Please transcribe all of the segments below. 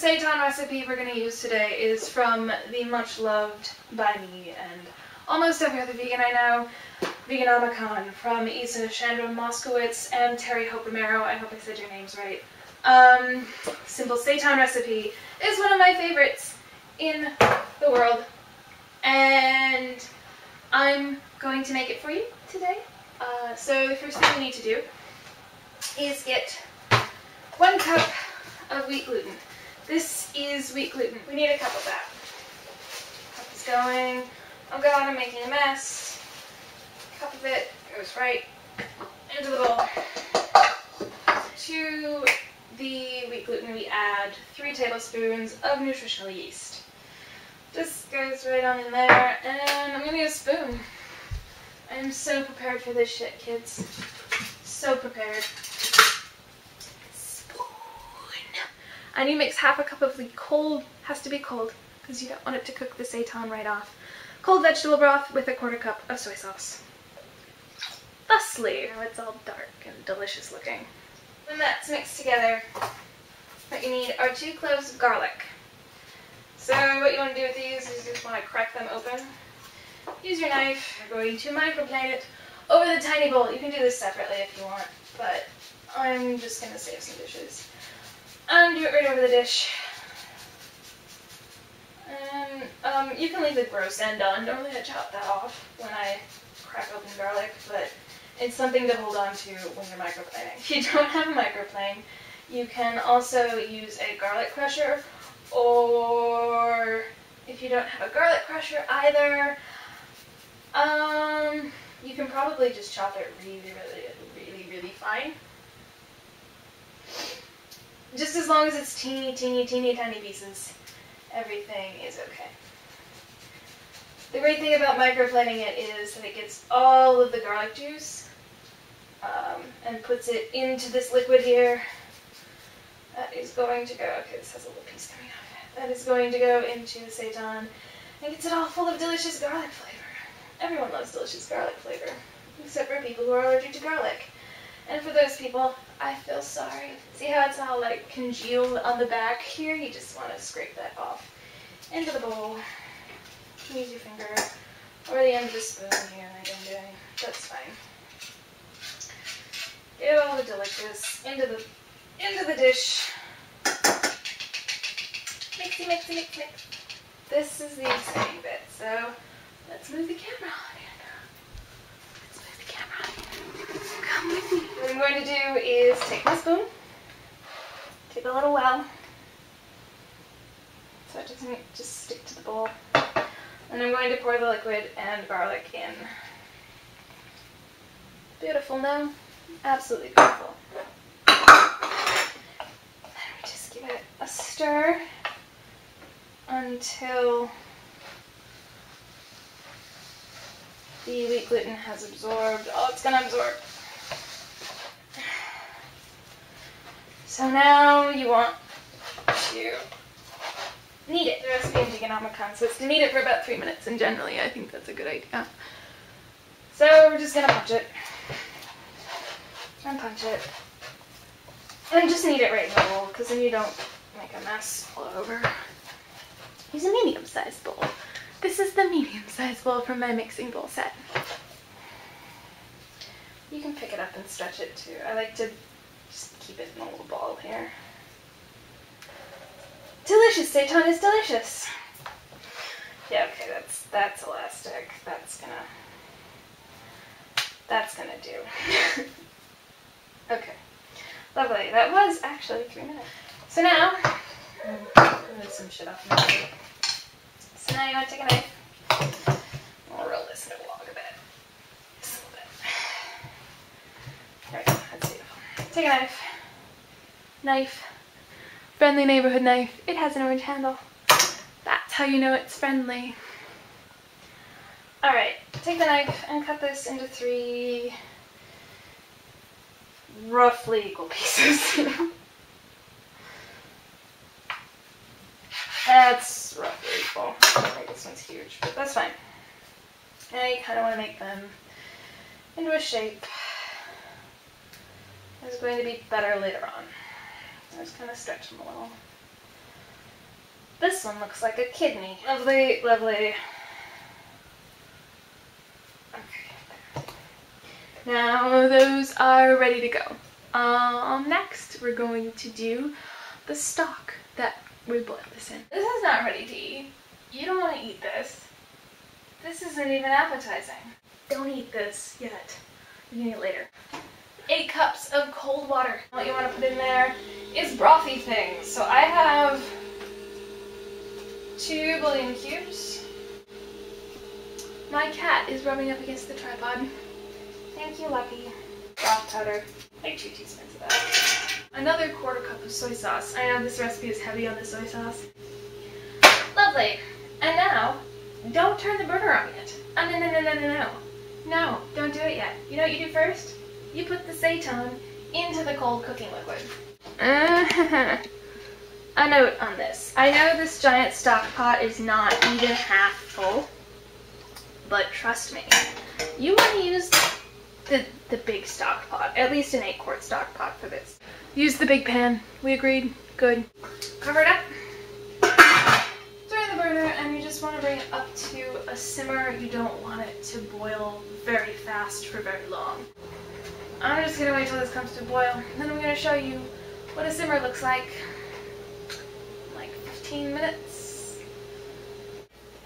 seitan recipe we're going to use today is from the much loved by me and almost every other vegan I know, Veganomicon, from Isa Chandra Moskowitz and Terry Hope Romero. I hope I said your names right. Simple seitan recipe is one of my favorites in the world, and I'm going to make it for you today. So the first thing we need to do is get 1 cup of wheat gluten. This is wheat gluten. We need a cup of that. Cup is going. Oh god, I'm making a mess. Cup of it goes right into the bowl. To the wheat gluten we add 3 tablespoons of nutritional yeast. This goes right on in there, and I'm gonna use a spoon. I'm so prepared for this shit, kids. So prepared. I need to mix half a cup of the cold, has to be cold, because you don't want it to cook the seitan right off. Cold vegetable broth with a 1/4 cup of soy sauce. Thusly, now it's all dark and delicious looking. When that's mixed together, what you need are 2 cloves of garlic. So what you want to do with these is you just want to crack them open. Use your knife. You're going to microplane it over the tiny bowl. You can do this separately if you want, but I'm just going to save some dishes. And do it right over the dish. And you can leave the gross end on. Normally I chop that off when I crack open garlic, but it's something to hold on to when you're microplaning. If you don't have a microplane, you can also use a garlic crusher, or if you don't have a garlic crusher either, you can probably just chop it really fine. Just as long as it's teeny tiny pieces, everything is okay. The great thing about microplaning it is that it gets all of the garlic juice and puts it into this liquid here. That is going to go, okay, this has a little piece coming off. That is going to go into the seitan and gets it all full of delicious garlic flavor. Everyone loves delicious garlic flavor, except for people who are allergic to garlic. And for those people, I feel sorry. See how it's all like congealed on the back here? You just want to scrape that off into the bowl. Use your finger or the end of the spoon here like I'm doing. That's fine. Get all the delicious into the dish. Mix. This is the exciting bit. So let's move the camera on in. Come with me. What I'm going to do is take my spoon, take a little well, so it doesn't just stick to the bowl, and I'm going to pour the liquid and garlic in. Beautiful now, absolutely beautiful. Then we just give it a stir until the wheat gluten has absorbed all it's going to absorb. So now you want to knead it. The recipe in Veganomicon says to knead it for about 3 minutes, and generally I think that's a good idea. So we're just going to punch it. And punch it. And just knead it right in the bowl, because then you don't make a mess all over. Use a medium-sized bowl. This is the medium-sized bowl from my mixing bowl set. You can pick it up and stretch it too. I like to just keep it in a little ball here. Delicious! Seitan is delicious! Yeah, okay, that's elastic. That's gonna do. Okay. Lovely. That was actually 3 minutes. So now, move some shit off my plate. So now you want to take a knife. I'll roll this into a log a bit. Just a little bit. There we go. That's beautiful. Take a knife. Knife. Friendly neighborhood knife. It has an orange handle. That's how you know it's friendly. Alright. Take the knife and cut this into 3 roughly equal pieces. That's roughly equal. I think this one's huge, but that's fine. Now you kind of want to make them into a shape that's going to be better later on. I just kind of stretch them a little. This one looks like a kidney. Lovely, lovely. Okay. Now those are ready to go. Next we're going to do the stock that we boiled this in. This is not ready to eat. You don't want to eat this. This isn't even appetizing. Don't eat this yet. You can eat it later. 8 cups of cold water. What you want to put in there is brothy things. So I have 2 bouillon cubes. My cat is rubbing up against the tripod. Thank you, Lucky. Broth powder, like 2 teaspoons of that. Another 1/4 cup of soy sauce. I know this recipe is heavy on the soy sauce. Lovely. And now, don't turn the burner on yet. Oh, no. No, don't do it yet. You know what you do first? You put the seitan into the cold cooking liquid. A note on this. I know this giant stock pot is not even half full, but trust me, you want to use the big stock pot, at least an 8-quart stock pot for this. Use the big pan. We agreed? Good. Cover it up. Throw in the burner, and you just want to bring it up to a simmer. You don't want it to boil very fast for very long. I'm just going to wait till this comes to a boil. Then I'm going to show you what a simmer looks like. Like 15 minutes.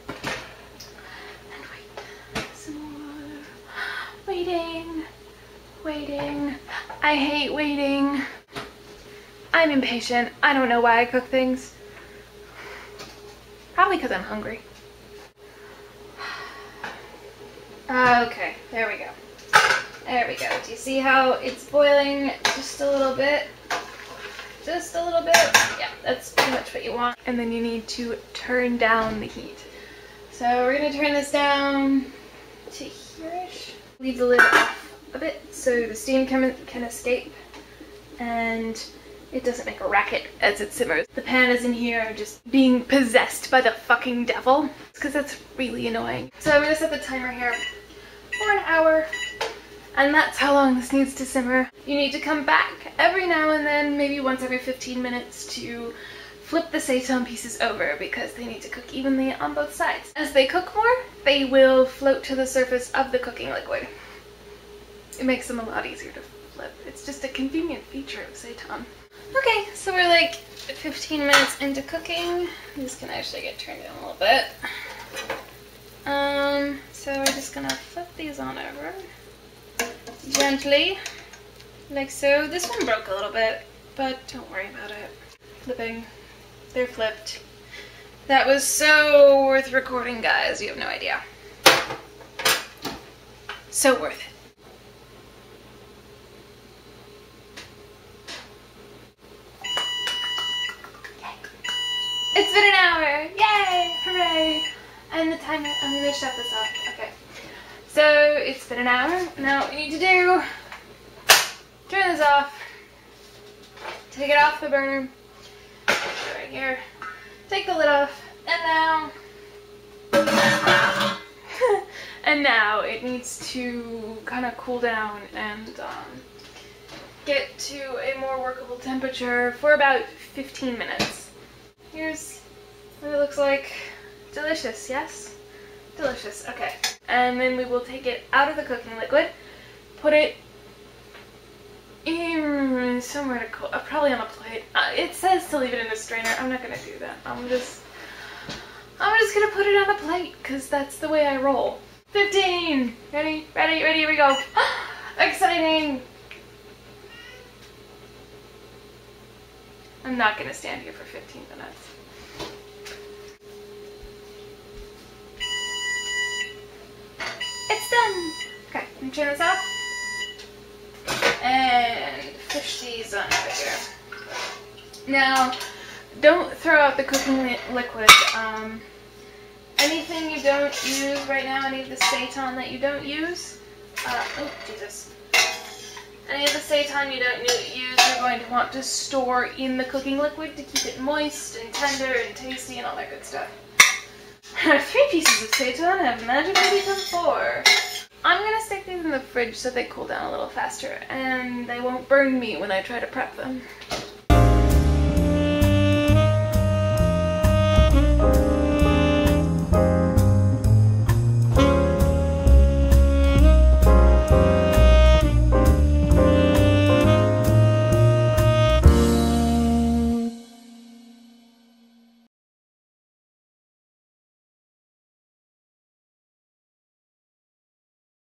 And wait. Some more. Waiting. Waiting. I hate waiting. I'm impatient. I don't know why I cook things. Probably because I'm hungry. Okay, there we go. There we go. Do you see how it's boiling just a little bit? Just a little bit? Yeah, that's pretty much what you want. And then you need to turn down the heat. So we're going to turn this down to here-ish. Leave the lid off a bit so the steam can escape and it doesn't make a racket as it simmers. The pan is in here just being possessed by the fucking devil because that's really annoying. So I'm going to set the timer here for an hour. And that's how long this needs to simmer. You need to come back every now and then, maybe once every 15 minutes, to flip the seitan pieces over because they need to cook evenly on both sides. As they cook more, they will float to the surface of the cooking liquid. It makes them a lot easier to flip. It's just a convenient feature of seitan. Okay, so we're like 15 minutes into cooking. This can actually get turned down a little bit. So we're just gonna flip these on over. Gently, like so. This one broke a little bit, but don't worry about it. Flipping. They're flipped. That was so worth recording, guys. You have no idea. So worth it. It's been an hour! Yay! Hooray! And the timer, I'm gonna shut this off. Okay. So it's been an hour. Now what we need to do, turn this off, take it off the burner, right here, take the lid off, and now it needs to kind of cool down and get to a more workable temperature for about 15 minutes. Here's what it looks like. Delicious, yes? Delicious, okay. And then we will take it out of the cooking liquid, put it in somewhere to cool, probably on a plate. It says to leave it in a strainer. I'm not gonna do that. I'm just gonna put it on a plate because that's the way I roll. 15. Ready? Ready? Ready? Here we go. Exciting. I'm not gonna stand here for 15 minutes. It's done! Okay, I'm gonna turn this off. And fish these on over here. Now, don't throw out the cooking liquid. Anything you don't use right now, any of the seitan that you don't use, oh, Jesus. Any of the seitan you don't use, you're going to want to store in the cooking liquid to keep it moist and tender and tasty and all that good stuff. 3 pieces of seitan have magically become 4. I'm gonna stick these in the fridge so they cool down a little faster and they won't burn me when I try to prep them.